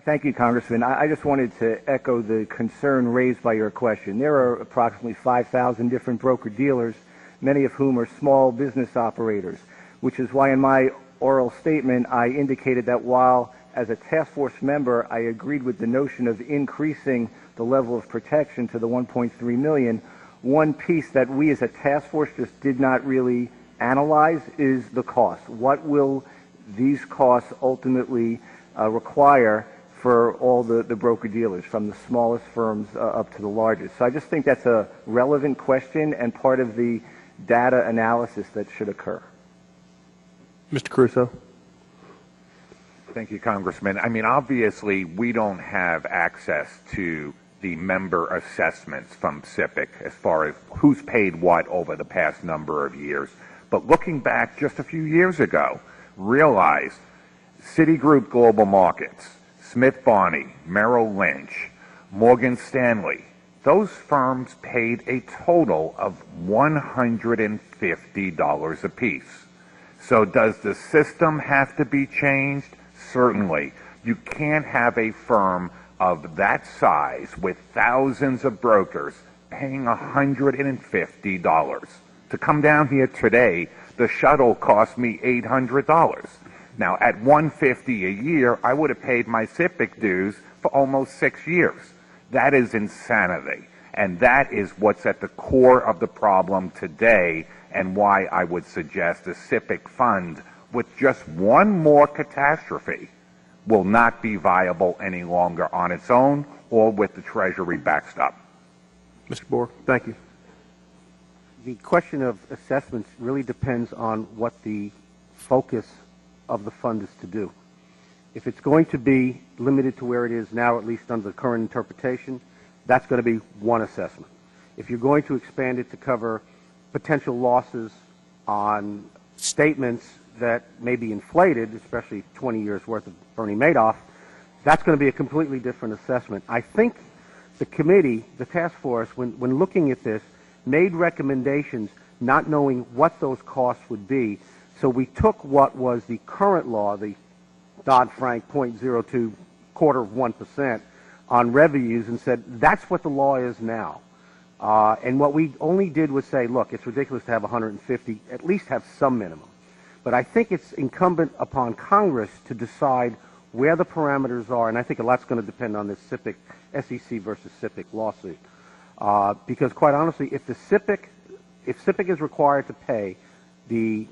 Thank you, Congressman. I just wanted to echo the concern raised by your question. There are approximately 5,000 different broker-dealers, many of whom are small business operators, which is why in my oral statement I indicated that while as a task force member I agreed with the notion of increasing the level of protection to the 1.3 million, one piece that we as a task force just did not really analyze is the cost. What will these costs ultimately require for all the broker-dealers, from the smallest firms up to the largest? So I just think that's a relevant question and part of the data analysis that should occur. Mr. Caruso. Thank you, Congressman. I mean, obviously, we don't have access to the member assessments from SIPC as far as who's paid what over the past number of years. But looking back just a few years ago, realize Citigroup Global Markets, Smith Barney, Merrill Lynch, Morgan Stanley, those firms paid a total of $150 apiece. So does the system have to be changed? Certainly. You can't have a firm of that size with thousands of brokers paying $150. To come down here today, the shuttle cost me $800. Now, at $150 a year, I would have paid my SIPC dues for almost 6 years. That is insanity. And that is what's at the core of the problem today, and why I would suggest a SIPC fund with just one more catastrophe will not be viable any longer on its own or with the Treasury backstop. Mr. Bork, thank you. The question of assessments really depends on what the focus of the fund is to do. If it's going to be limited to where it is now, at least under the current interpretation, that's going to be one assessment. If you're going to expand it to cover potential losses on statements that may be inflated, especially 20 years worth of Bernie Madoff, that's going to be a completely different assessment. I think the committee, the task force, when looking at this, made recommendations not knowing what those costs would be. So we took what was the current law, the Dodd-Frank 0.02 quarter of 1% on revenues, and said that's what the law is now. And what we only did was say, look, it's ridiculous to have 150, at least have some minimum. But I think it's incumbent upon Congress to decide where the parameters are, and I think a lot's going to depend on this SIPC, SEC versus SIPC lawsuit. Because quite honestly, if SIPC is required to pay the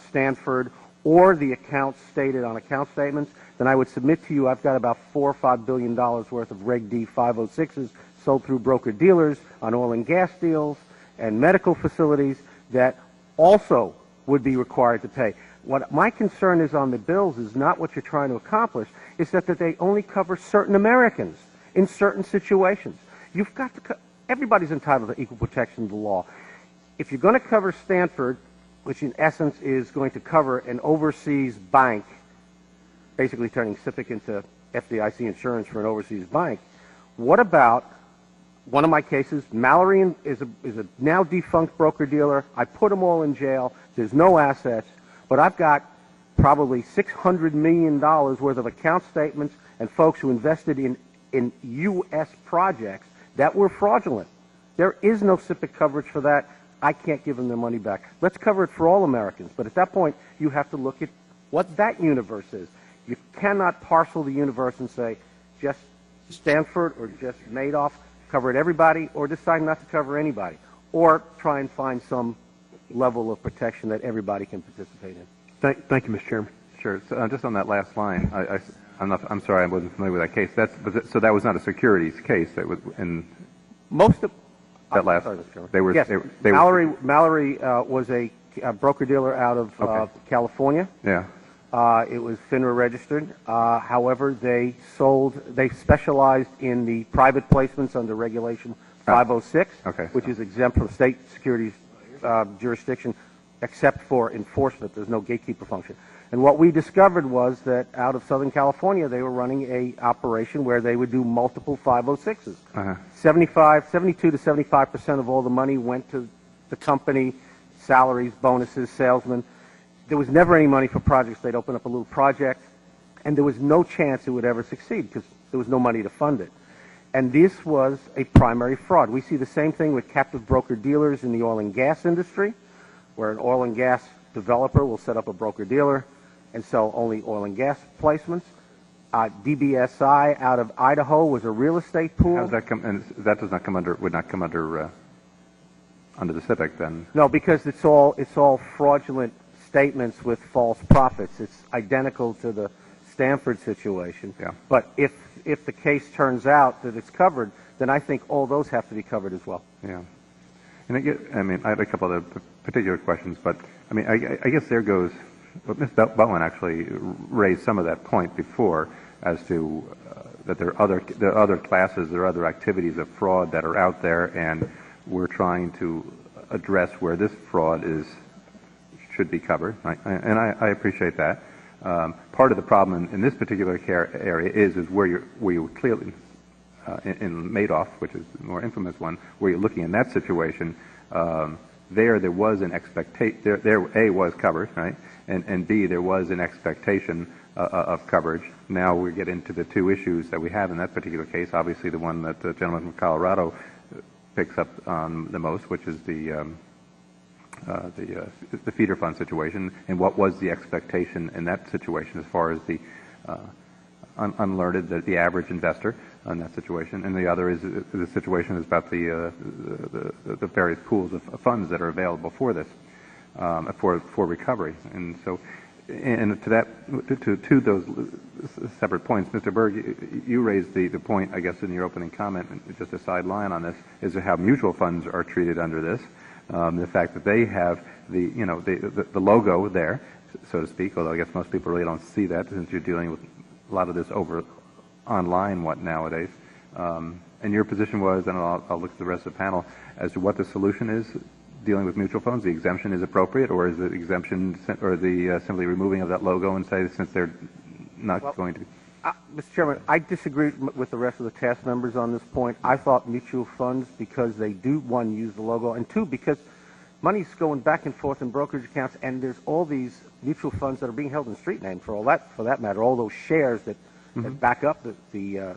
Stanford or the accounts stated on account statements, then I would submit to you I've got about $4 or $5 billion worth of Reg D 506s sold through broker-dealers on oil and gas deals and medical facilities that also would be required to pay. What my concern is on the bills is not what you're trying to accomplish, it's that they only cover certain Americans in certain situations. You've got to everybody's entitled to equal protection of the law. If you're going to cover Stanford, which in essence is going to cover an overseas bank, basically turning SIPC into FDIC insurance for an overseas bank, what about one of my cases? Mallory is a now defunct broker-dealer. I put them all in jail. There's no assets, but I've got probably $600 million worth of account statements and folks who invested in U.S. projects that were fraudulent. There is no SIPC coverage for that. I can't give them their money back. Let's cover it for all Americans. But at that point, you have to look at what that universe is. You cannot parcel the universe and say just Stanford or just Madoff, cover it everybody, or decide not to cover anybody, or try and find some level of protection that everybody can participate in. Thank you, Mr. Chairman. Sure. So, just on that last line, I'm sorry, I wasn't familiar with that case. So that was not a securities case. That was in most of that last. Sorry, they were. Yes, they Mallory was a broker dealer out of California. Yeah. It was FINRA registered. However, they specialized in the private placements under Regulation 506, which is exempt from state securities jurisdiction, except for enforcement. There's no gatekeeper function. And what we discovered was that out of Southern California, they were running a operation where they would do multiple 506s. 72 to 75% of all the money went to the company, salaries, bonuses, salesmen. There was never any money for projects. They'd open up a little project, And there was no chance it would ever succeed because there was no money to fund it. And this was a primary fraud. We see the same thing with captive broker-dealers in the oil and gas industry, where an oil and gas developer will set up a broker-dealer and sell only oil and gas placements. DBSI out of Idaho was a real estate pool. How does that come? And that does not come under, would not come under the SIPC then? No, because it's all fraudulent statements with false profits. It's identical to the Stanford situation. Yeah. But if the case turns out that it's covered, then I think all those have to be covered as well. Yeah. And I have a couple of particular questions, but I mean, I guess there goes. But Ms. Bowen actually raised some of that point before as to that there are other classes, there are other activities of fraud that are out there, and we're trying to address where this fraud should be covered. Right? And I appreciate that. Part of the problem in this particular area is where you clearly in Madoff, which is the more infamous one, where you're looking in that situation. There was an expectation. There A was covered, right? And B, there was an expectation of coverage. Now we get into the two issues that we have in that particular case. Obviously, the one that the gentleman from Colorado picks up on the most, which is the feeder fund situation, and what was the expectation in that situation as far as the unlearned, the average investor in that situation, and the other is the situation is about the various pools of funds that are available for this, for recovery. And so, and to that, to those separate points, Mr. Berg, you raised the point, I guess, in your opening comment, and just a sideline on this, is how mutual funds are treated under this. The fact that they have the logo there, so to speak, although I guess most people really don't see that since you're dealing with a lot of this over online nowadays. And your position was, and I'll look at the rest of the panel, as to what the solution is dealing with mutual funds. The exemption is appropriate, or is the exemption or the simply removing of that logo and say since they're not going to? Mr. Chairman, I disagree with the rest of the task members on this point. I thought mutual funds, because they do, one, use the logo, and two, because money's going back and forth in brokerage accounts, and there's all these mutual funds that are being held in street name for that matter, all those shares that back up the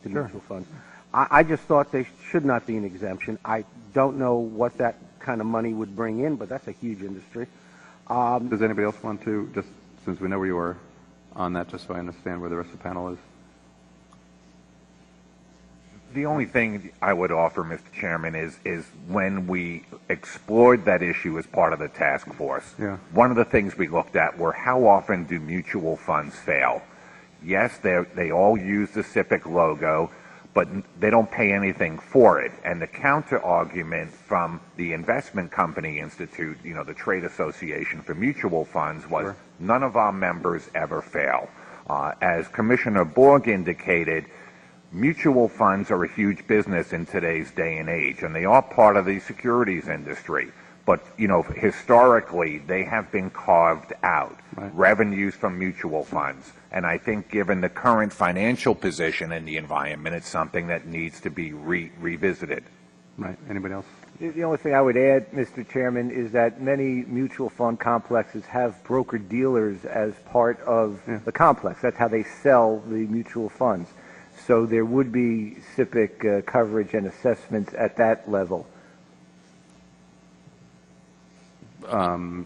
mutual funds. I just thought they should not be an exemption. I don't know what that kind of money would bring in, but that's a huge industry. Does anybody else want to, just since we know where you are on that, just so I understand where the rest of the panel is? The only thing I would offer, Mr. Chairman, is when we explored that issue as part of the task force, one of the things we looked at were how often do mutual funds fail? Yes, they all use the SIPC logo, but they don't pay anything for it. And the counter argument from the Investment Company Institute, the trade association for mutual funds, was none of our members ever fail. As Commissioner Borg indicated, mutual funds are a huge business in today's day and age, and they are part of the securities industry. But, historically, they have been carved out, revenues from mutual funds. And I think given the current financial position in the environment, it's something that needs to be revisited. Right. Anybody else? The only thing I would add, Mr. Chairman, is that many mutual fund complexes have broker-dealers as part of the complex. That's how they sell the mutual funds. So there would be SIPC coverage and assessments at that level. Okay.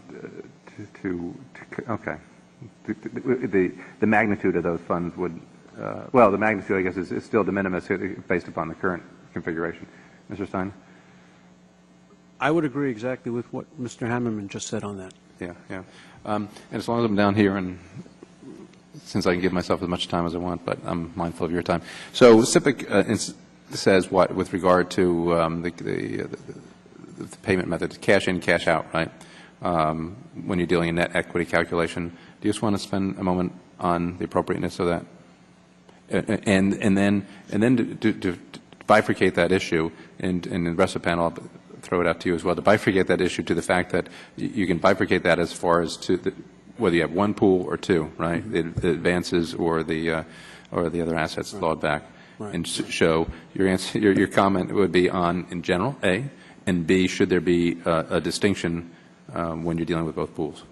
The magnitude of those funds would, the magnitude, I guess, is still de minimis based upon the current configuration. Mr. Stein? I would agree exactly with what Mr. Hammerman just said on that. Yeah. And as long as I'm down here, and since I can give myself as much time as I want, but I'm mindful of your time. So SIPC says what with regard to the payment method, cash in, cash out, right? When you're dealing in net equity calculation. Do you just want to spend a moment on the appropriateness of that? And then to bifurcate that issue, and the rest of the panel, I'll throw it out to you as well, to bifurcate that issue to the fact that you can bifurcate that as far as to whether you have one pool or two, right? The advances or the other assets clawed back, and show your answer. Your comment would be on in general, A, and B, should there be a distinction when you're dealing with both pools?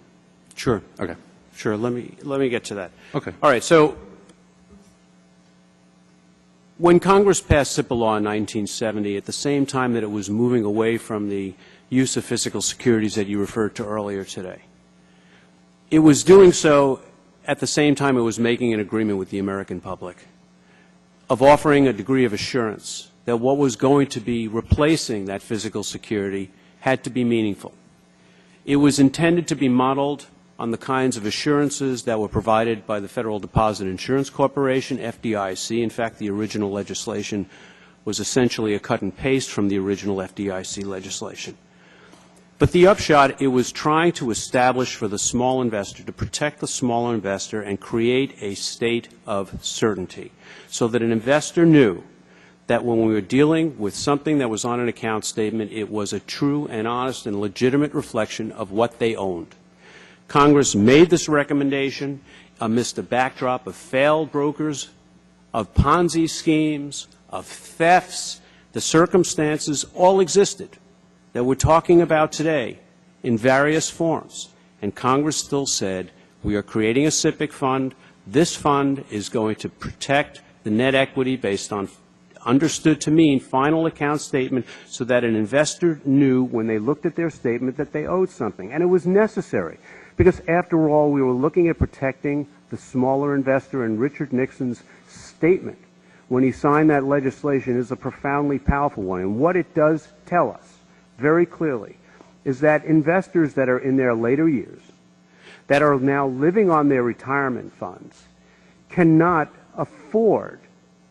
Sure. Okay. Sure. Let me get to that. Okay. All right. So when Congress passed SIPA law in 1970, at the same time that it was moving away from the use of physical securities that you referred to earlier today, it was doing so at the same time it was making an agreement with the American public of offering a degree of assurance that what was going to be replacing that physical security had to be meaningful. It was intended to be modeled on the kinds of assurances that were provided by the Federal Deposit Insurance Corporation, FDIC. In fact, the original legislation was essentially a cut and paste from the original FDIC legislation. But the upshot, it was trying to establish for the small investor, to protect the smaller investor and create a state of certainty so that an investor knew that when we were dealing with something that was on an account statement, it was a true and honest and legitimate reflection of what they owned. Congress made this recommendation amidst a backdrop of failed brokers, of Ponzi schemes, of thefts. The circumstances all existed that we're talking about today in various forms. And Congress still said, we are creating a SIPC fund. This fund is going to protect the net equity based on understood to mean final account statement so that an investor knew when they looked at their statement that they owed something. And it was necessary because, after all, we were looking at protecting the smaller investor, and Richard Nixon's statement when he signed that legislation is a profoundly powerful one. And what it does tell us very clearly is that investors that are in their later years, that are now living on their retirement funds, cannot afford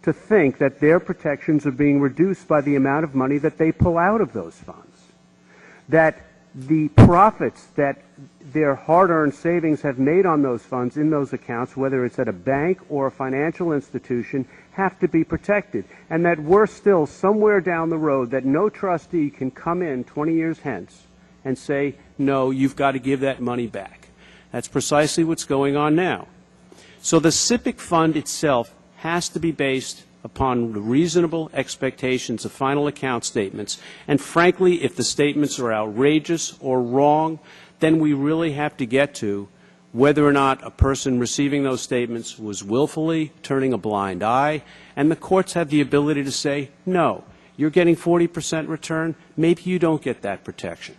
to think that their protections are being reduced by the amount of money that they pull out of those funds. That the profits that their hard-earned savings have made on those funds in those accounts, whether it's at a bank or a financial institution, have to be protected. And that worse still, somewhere down the road, that no trustee can come in 20 years hence and say, no, you've got to give that money back. That's precisely what's going on now. So the SIPC fund itself has to be based upon the reasonable expectations of final account statements. And frankly, if the statements are outrageous or wrong, then we really have to get to whether or not a person receiving those statements was willfully turning a blind eye. And the courts have the ability to say, no, you're getting 40% return, maybe you don't get that protection.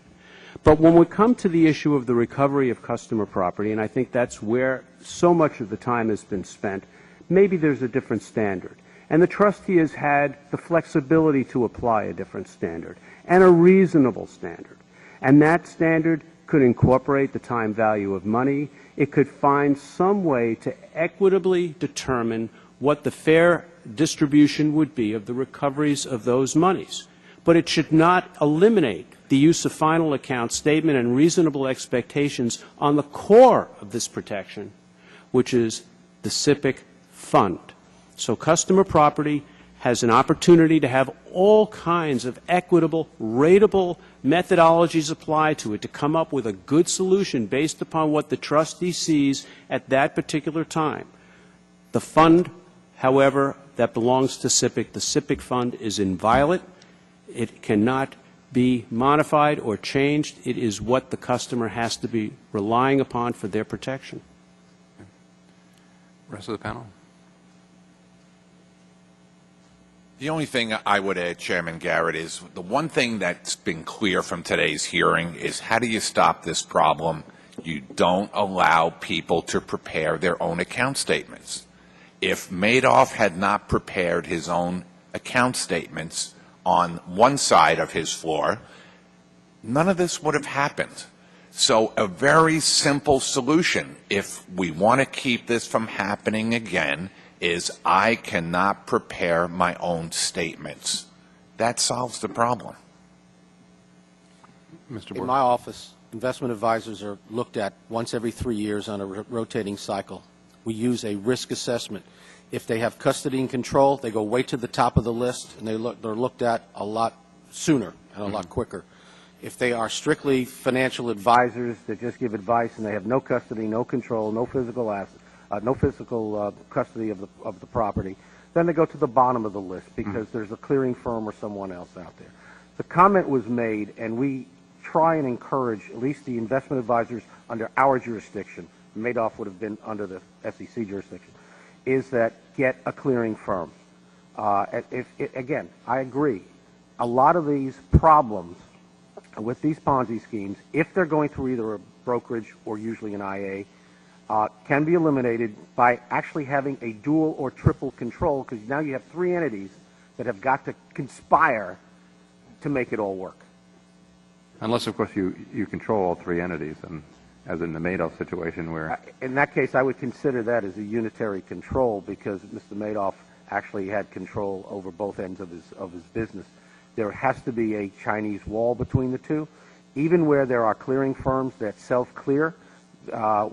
But when we come to the issue of the recovery of customer property, and I think that's where so much of the time has been spent, maybe there's a different standard. And the trustee has had the flexibility to apply a different standard and a reasonable standard. And that standard could incorporate the time value of money. It could find some way to equitably determine what the fair distribution would be of the recoveries of those monies. But it should not eliminate the use of final account statement and reasonable expectations on the core of this protection, which is the SIPC fund. So customer property has an opportunity to have all kinds of equitable, rateable methodologies applied to it to come up with a good solution based upon what the trustee sees at that particular time. The fund, however, that belongs to SIPC, the SIPC fund, is inviolate. It cannot be modified or changed. It is what the customer has to be relying upon for their protection. Rest of the panel? The only thing I would add, Chairman Garrett, is the one thing that's been clear from today's hearing is how do you stop this problem? You don't allow people to prepare their own account statements. If Madoff had not prepared his own account statements on one side of his floor, none of this would have happened. So a very simple solution, if we want to keep this from happening again, is I cannot prepare my own statements. That solves the problem. Mr. In Bork. my office, investment advisors are looked at once every 3 years on a rotating cycle. We use a risk assessment. If they have custody and control, they go way to the top of the list, and they're looked at a lot sooner and a lot quicker. If they are strictly financial advisors that just give advice and they have no custody, no control, no physical assets, no physical custody of the property, then they go to the bottom of the list because there's a clearing firm or someone else out there. The comment was made, and we try and encourage at least the investment advisors under our jurisdiction Madoff would have been under the SEC jurisdiction, is that get a clearing firm. Again, I agree. A lot of these problems with these Ponzi schemes, if they're going through either a brokerage or usually an IA, can be eliminated by actually having a dual or triple control, because now you have three entities that have got to conspire to make it all work. Unless, of course, you control all three entities, and as in the Madoff situation where... In that case, I would consider that as a unitary control, because Mr. Madoff actually had control over both ends of his business. There has to be a Chinese wall between the two. Even where there are clearing firms that self-clear,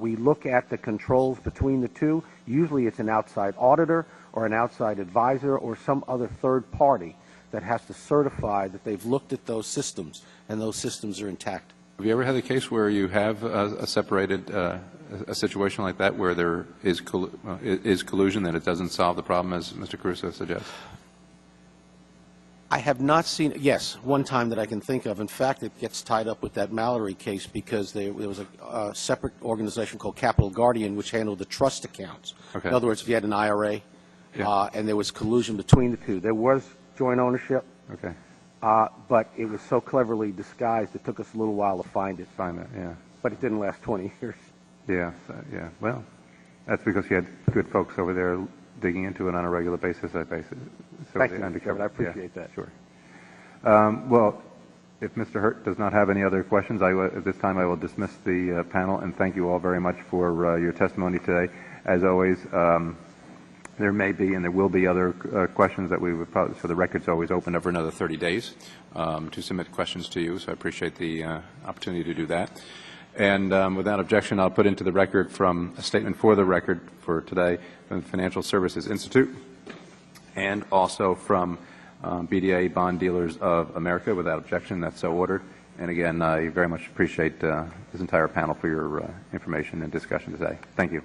we look at the controls between the two. Usually it's an outside auditor or an outside advisor or some other third party that has to certify that they've looked at those systems and those systems are intact. Have you ever had a case where you have a separated a situation like that where there is collusion, that it doesn't solve the problem, as Mr. Caruso suggests? I have not seen, yes, one time that I can think of. In fact, it gets tied up with that Mallory case because there was a separate organization called Capital Guardian which handled the trust accounts. Okay. In other words, if you had an IRA and there was collusion between the two. There was joint ownership, Okay. but it was so cleverly disguised it took us a little while to find it. Find that, yeah. But it didn't last 20 years. Yeah, yeah. Well, that's because you had good folks over there digging into it on a regular basis, I basis. So Thank they you, Mr. undercover. Chairman. I appreciate Yeah, that. Sure. Well, if Mr. Hurt does not have any other questions, at this time I will dismiss the panel and thank you all very much for your testimony today. As always, there may be and there will be other questions that we would probably, so the record's always open for another 30 days to submit questions to you, so I appreciate the opportunity to do that. And without objection, I'll put into the record from a statement for the record for today from the Financial Services Institute and also from BDA Bond Dealers of America. Without objection, that's so ordered. And again, I very much appreciate this entire panel for your information and discussion today. Thank you.